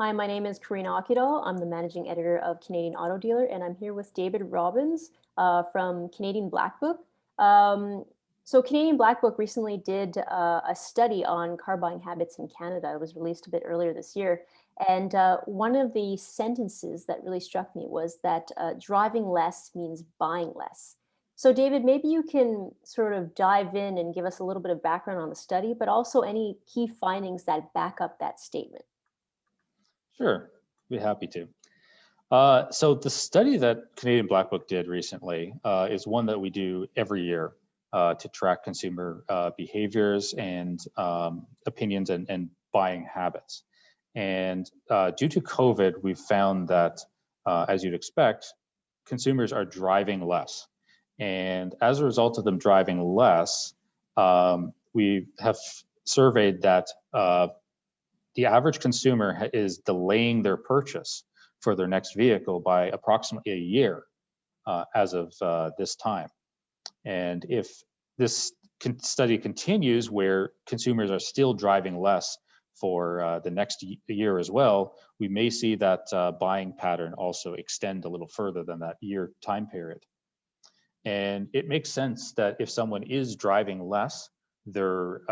Hi, my name is Karina Akidal. I'm the managing editor of Canadian Auto Dealer, and I'm here with David Robbins from Canadian Black Book. So Canadian Black Book recently did a study on car buying habits in Canada. It was released a bit earlier this year. And one of the sentences that really struck me was that driving less means buying less. So David, maybe you can sort of dive in and give us a little bit of background on the study, but also any key findings that back up that statement. Sure, be happy to. So the study that Canadian Black Book did recently is one that we do every year to track consumer behaviors and opinions and buying habits. And due to COVID, we've found that, as you'd expect, consumers are driving less. And as a result of them driving less, we have surveyed that the average consumer is delaying their purchase for their next vehicle by approximately a year as of this time. And if this study continues where consumers are still driving less for the next year as well, we may see that buying pattern also extend a little further than that year time period. And it makes sense that if someone is driving less, they're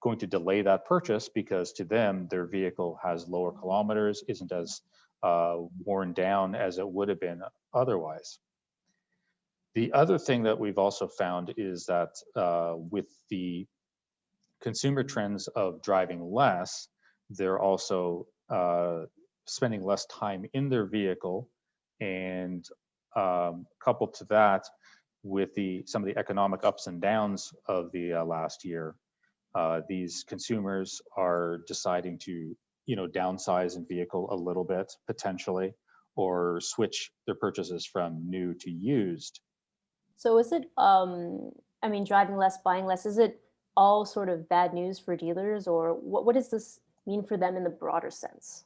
going to delay that purchase because to them, their vehicle has lower kilometers, isn't as worn down as it would have been otherwise. The other thing that we've also found is that with the consumer trends of driving less, they're also spending less time in their vehicle, and coupled to that, with some of the economic ups and downs of the last year, these consumers are deciding to, downsize in vehicle a little bit potentially, or switch their purchases from new to used. So is it, driving less, buying less, is it all sort of bad news for dealers, or what does this mean for them in the broader sense?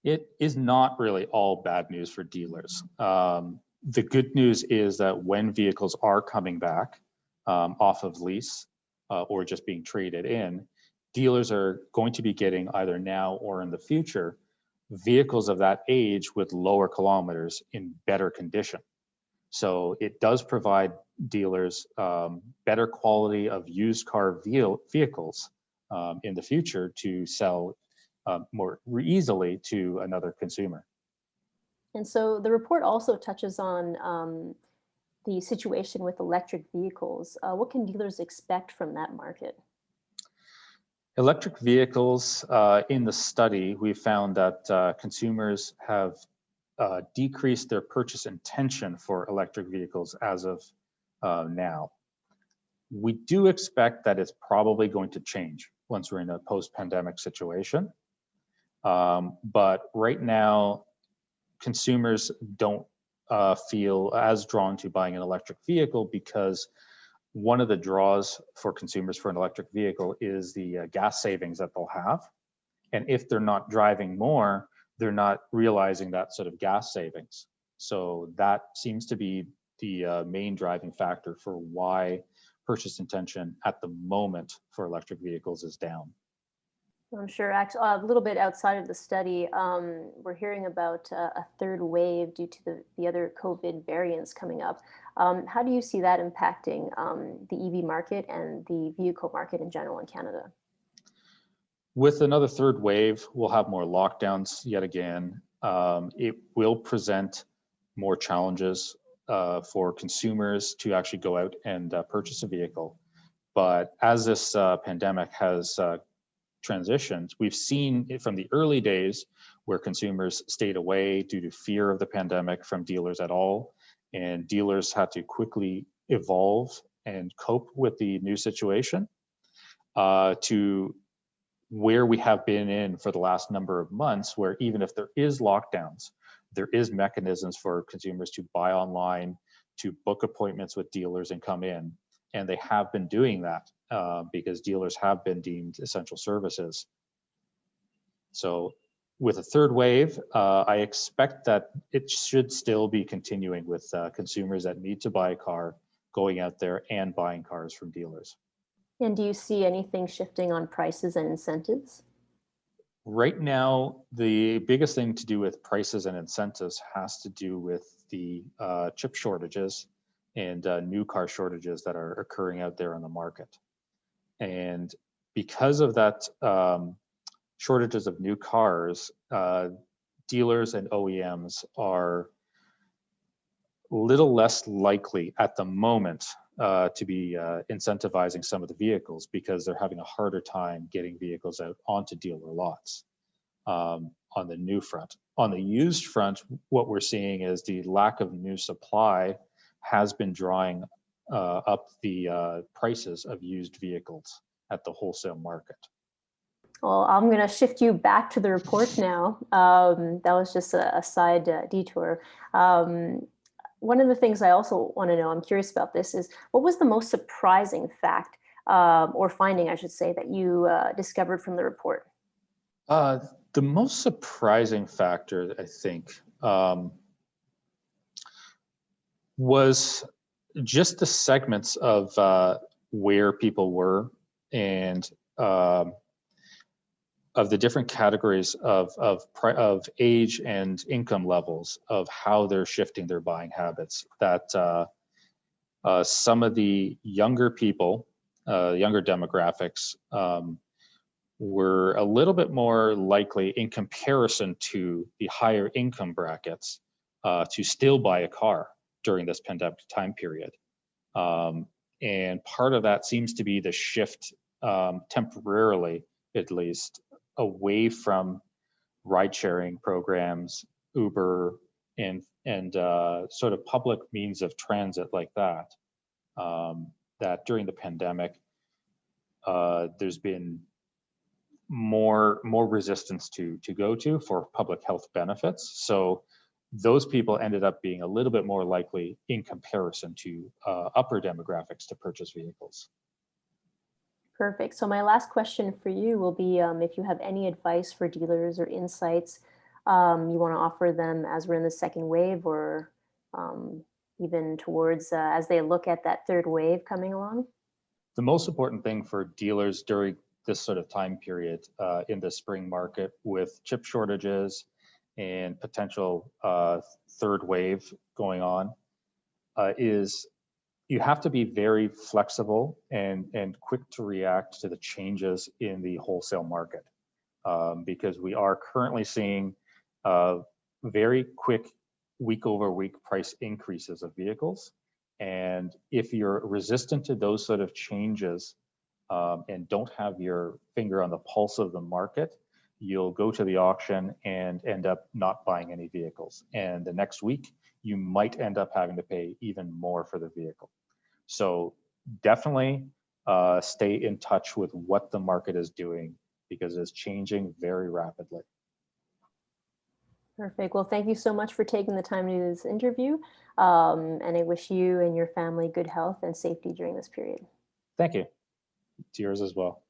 It is not really all bad news for dealers. The good news is that when vehicles are coming back off of lease or just being traded in, dealers are going to be getting either now or in the future vehicles of that age with lower kilometers in better condition. So it does provide dealers better quality of used car vehicles in the future to sell more easily to another consumer. And so the report also touches on the situation with electric vehicles. What can dealers expect from that market? Electric vehicles, in the study, we found that consumers have decreased their purchase intention for electric vehicles as of now. We do expect that it's probably going to change once we're in a post-pandemic situation. But right now, consumers don't feel as drawn to buying an electric vehicle because one of the draws for consumers for an electric vehicle is the gas savings that they'll have. And if they're not driving more, they're not realizing that sort of gas savings. So that seems to be the main driving factor for why purchase intention at the moment for electric vehicles is down. I'm sure actually a little bit outside of the study, we're hearing about a third wave due to the other COVID variants coming up. How do you see that impacting the EV market and the vehicle market in general in Canada? With another third wave, we'll have more lockdowns yet again. It will present more challenges for consumers to actually go out and purchase a vehicle. But as this pandemic has transitions, we've seen it from the early days where consumers stayed away due to fear of the pandemic from dealers at all, and dealers had to quickly evolve and cope with the new situation to where we have been in for the last number of months, where even if there is lockdowns, there is mechanisms for consumers to buy online, to book appointments with dealers and come in. And they have been doing that because dealers have been deemed essential services. So with a third wave, I expect that it should still be continuing with consumers that need to buy a car, going out there and buying cars from dealers. And do you see anything shifting on prices and incentives? Right now, the biggest thing to do with prices and incentives has to do with the chip shortages and new car shortages that are occurring out there in the market. And because of that shortages of new cars, dealers and OEMs are little less likely at the moment to be incentivizing some of the vehicles because they're having a harder time getting vehicles out onto dealer lots on the new front. On the used front, what we're seeing is the lack of new supply has been drawing up the prices of used vehicles at the wholesale market. Well, I'm going to shift you back to the report now. That was just a side detour. One of the things I also want to know, I'm curious about this, is what was the most surprising fact or finding, I should say, that you discovered from the report? The most surprising factor, I think, was just the segments of where people were and of the different categories of age and income levels of how they're shifting their buying habits. That some of the younger people, younger demographics, were a little bit more likely in comparison to the higher income brackets to still buy a car during this pandemic time period. And part of that seems to be the shift temporarily, at least, away from ride-sharing programs, Uber, and sort of public means of transit like that. That during the pandemic, there's been more resistance to go to for public health benefits. So those people ended up being a little bit more likely in comparison to upper demographics to purchase vehicles. Perfect. So my last question for you will be if you have any advice for dealers or insights you want to offer them as we're in the second wave or even towards as they look at that third wave coming along? The most important thing for dealers during this sort of time period in the spring market with chip shortages and potential third wave going on is you have to be very flexible and quick to react to the changes in the wholesale market because we are currently seeing very quick week over week price increases of vehicles. And if you're resistant to those sort of changes and don't have your finger on the pulse of the market, you'll go to the auction and end up not buying any vehicles. And the next week, you might end up having to pay even more for the vehicle. So definitely stay in touch with what the market is doing because it's changing very rapidly. Perfect. Well, thank you so much for taking the time to do this interview. And I wish you and your family good health and safety during this period. Thank you. To yours as well.